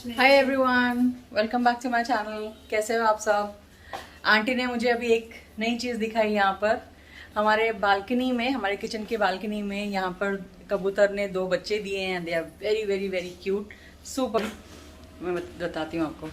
Hi everyone, welcome back to my channel. कैसे हो आप सब? आंटी ने मुझे अभी एक नई चीज़ दिखाई। यहाँ पर हमारे बालकनी में, हमारे किचन की बालकनी में यहाँ पर कबूतर ने 2 बच्चे दिए हैं। They are very very very cute, super. मैं बताती हूँ आपको।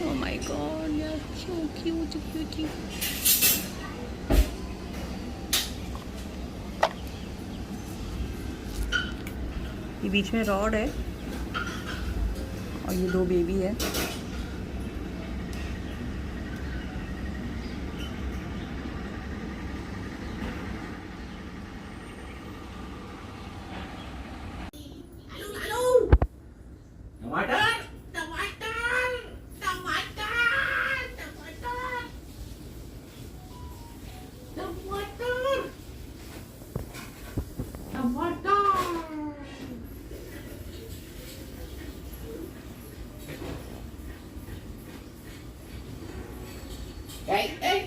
Oh my god, you're so cute, cutie. ये बीच में रॉड है और ये 2 बेबी है।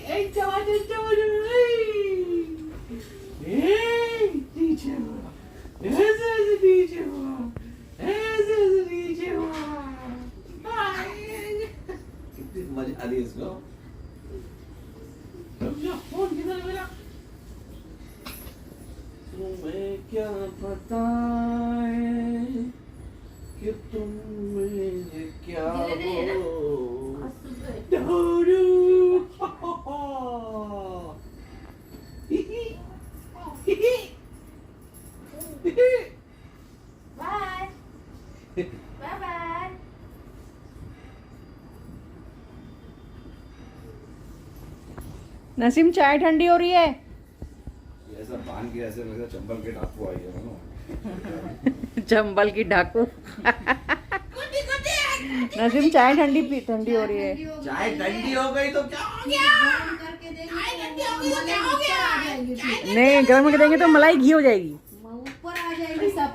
Hey, tomato, hey, teacher, this is a teacher, this is a teacher. कितनी मजा आ रही है इसको। फोन किधर है मेरा? तुम्हें क्या पता है कि तुम मुझे क्या हो? Bye. नसीम, चाय ठंडी हो रही है। ऐसा बांध के ऐसे लगा चंबल के डाकू आई है ना। चंबल की डाकू। नसीम, चाय ठंडी हो रही है। चाय ठंडी हो गई तो क्या हो गया? नहीं, गर्म करके देंगे तो मलाई घी हो जाएगी। ऊपर आ जाएगी सब।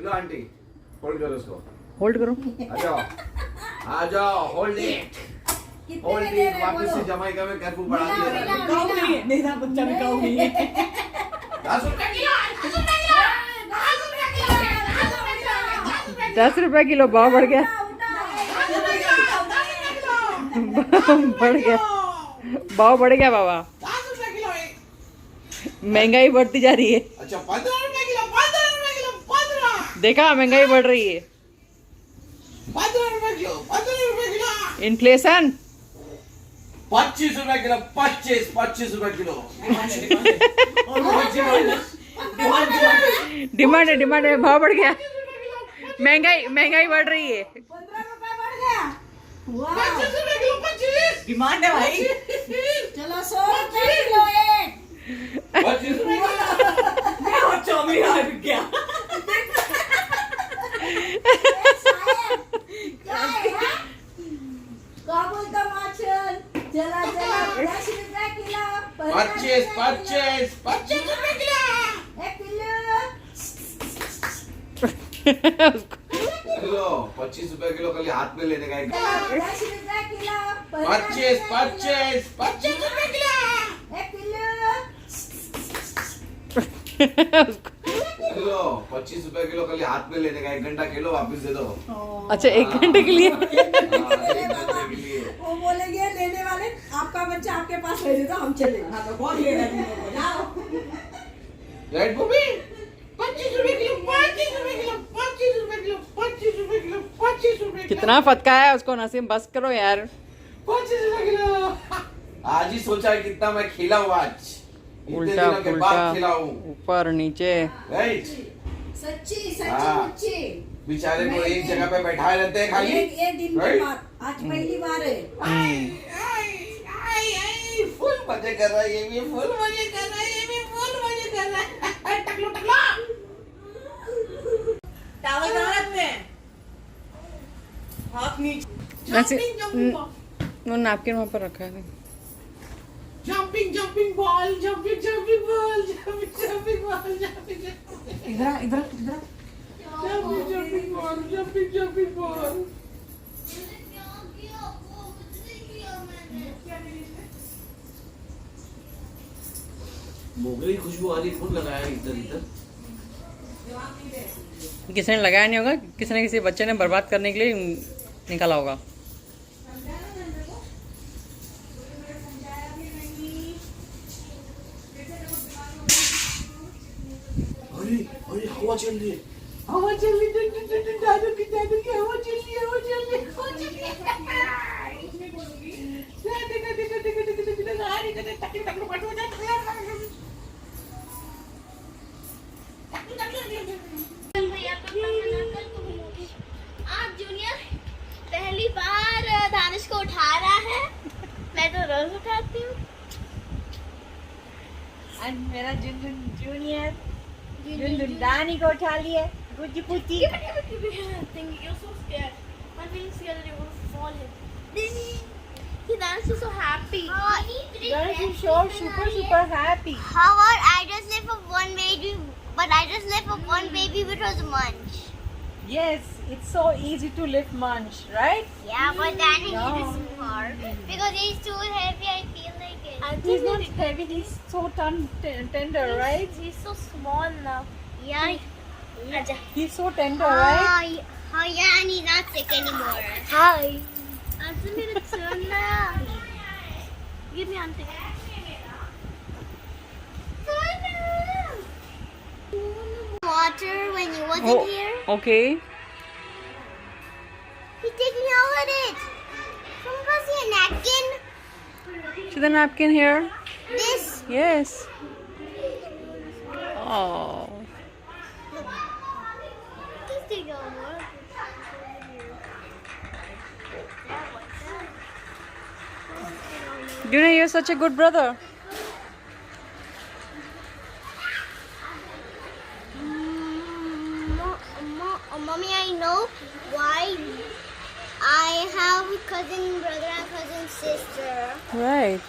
लो आंटी, होल्ड करो इसको। होल्ड करो। आ जाओ, होल्ड इट। Hold it. वापस से जमाइका में कर्फ्यू बढ़ा दिया। काऊ नहीं, मेरा बच्चा भी काऊ नहीं है। 10 रुपए किलो। 10 रुपए किलो भाव बढ़ गया। बढ़ गया, भाव बढ़ गया बाबा। 10 रुपए किलो है। महंगाई बढ़ती जा रही है। अच्छा 15 रुपए किलो। 15 देखा, महंगाई बढ़ रही है। 15 रुपए किलो। 15 रुपए किलो। इन्फ्लेशन। 25 रुपए किलो। 25 रुपए किलो। डिमांड है, भाव बढ़ गया। महंगाई बढ़ रही है। 15 रुपए बढ़ गया। 25 रुपए किलो। 25 डिमांड है भाई। चलो 100 रुपए किलो एक। 25 रुपए किलो। और चौबीस आ गया। काबुल का माछन चला 10 रुपए किलो। 25 रुपए किलो। 1 किलो। किलो 25 रुपए किलो खाली हाथ में लेने का। 10 रुपए किलो। 25 रुपए किलो। 1 किलो। किलो 25 रुपए किलो खाली हाथ में लेने का। 1 घंटा किलो वापस दे दो। अच्छा, 1 घंटे के लिए। 1 घंटे के लिए। वो बोलेंगे लेने वाले, आपका बच्चा आपके पास भेज दो, हम चले। हाँ तो कौन लेगा तुमको? जाओ। राइट बॉबी। 25 रुपए किलो। 25 रुपए किलो। 25 रुपए किलो। 25 रुपए किलो। 25 रुपए किलो। कितना फटका है उसको। नसीम, बस करो यार। 25 रुपए किलो। आज ही सोचा है कितना मैं खिलाऊं आज। उल्टा पुल्टा, ऊपर नीचे। राइट। सच्ची हाँ। मुच्ची। बेचारे को एक जगह पे बैठाए रहते हैं खाली। एक दिन के बाद, आज पहली बार है। फुल मजे कर रहा है ये भी। फुल मजे कर रहा है ये भी। फुल मजे कर रहा है। टकलो टकलो। टावल कहाँ रखते हैं? हाथ नीचे। वो नैपकिन वहाँ पर रखा है। Jumping ball. इधर। मोगरे की खुशबू आ रही, कौन लगाया इधर इधर? किसी ने लगाया नहीं होगा, किसी ने किसी बच्चे ने बर्बाद करने के लिए निकाला होगा। अरे अरे हवा चल रही है, हवा चल रही है, दादू की हवा चल रही है, हवा चल रही है, हवा चल रही आज जूनियर पहली बार दानिश को उठा रहा है। मैं तो रोज उठाती हूँ। और मेरा जुन जूनियर दानी को उठा लिए Gujji पुची। You're so scared. I'm feeling scared that you're going to fall in. He Danish is so happy. Danish is so super happy. How about I just live for one baby, but I just live for one baby which was a munch. Yes, it's so easy to lift munch, right? Yeah, but Danish No. is hard because he's too heavy. I feel like it. He's not heavy, he's so tender, right? He's so small now. Yeah. He's so tender, right? Oh yeah, and he's not sick anymore. Hi. Answer me the turn now. Give me auntie. Water when you wasn't here. Okay. He's taking all of it. Someone pass me a napkin. See the napkin here? This. Yes. Oh. Please take all more. Junior, you're such a good brother. Mommy, I know why I have cousin brother and cousin sister. Right.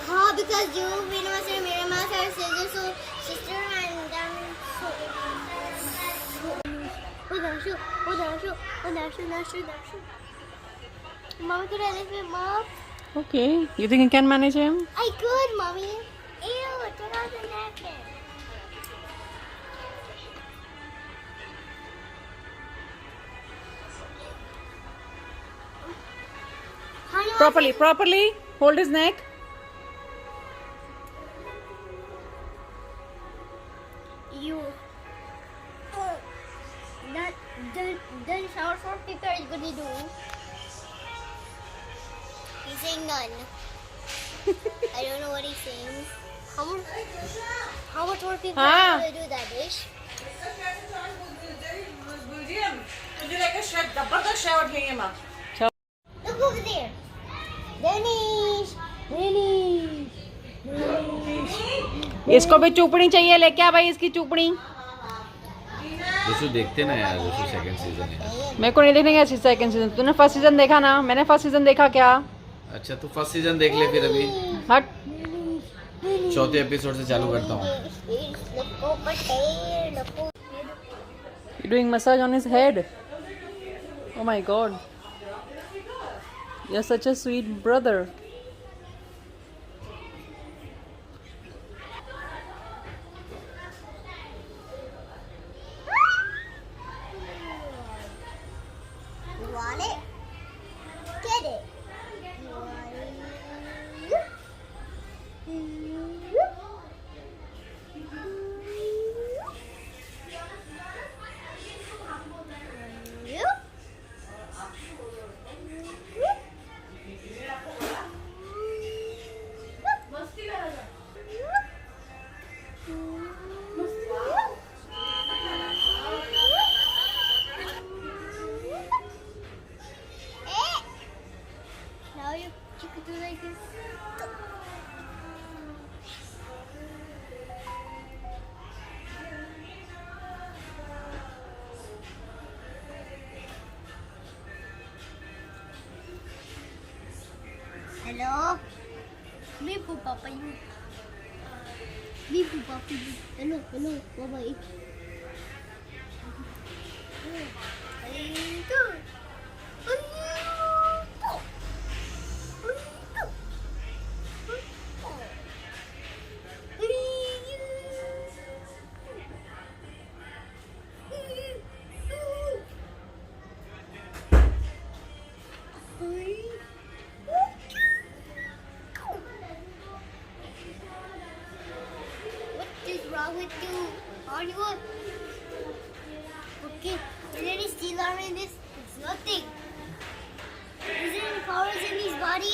हाँ, because you, मेरे माँ से मेरे माँ से sister, so sister and then Mommy, could I live with Mom? Okay. You think you can manage him? I could, Mommy. Ew, turn out the napkin. Properly. Hold his neck. You. Then shower for people is going to do. He's saying none. I don't know what he's saying. How much more people are going to do that dish? Look over there. Danish. इसको भी चुपड़ी चाहिए, लेके आ भाई इसकी चुपड़ी। जोशु देखते ना यार, जोशु second season है। मेरे को नहीं देखने का सेकंड सीजन। तूने फर्स्ट सीजन देखा ना? मैंने फर्स्ट सीजन देखा क्या? अच्छा तू फर्स्ट सीजन देख ले, फिर अभी हट। चौथे एपिसोड से चालू करता हूँ। You doing massage on his head? Oh my God. You're such a sweet brother. You want it? Get it. Now you could do like this. Hello? Me po, Papa, you. Me po, Papa, you. Hello, bye-bye. with you. Hollywood. Okay. Is there any steel armor in this? It's nothing. Is there any powers in his body?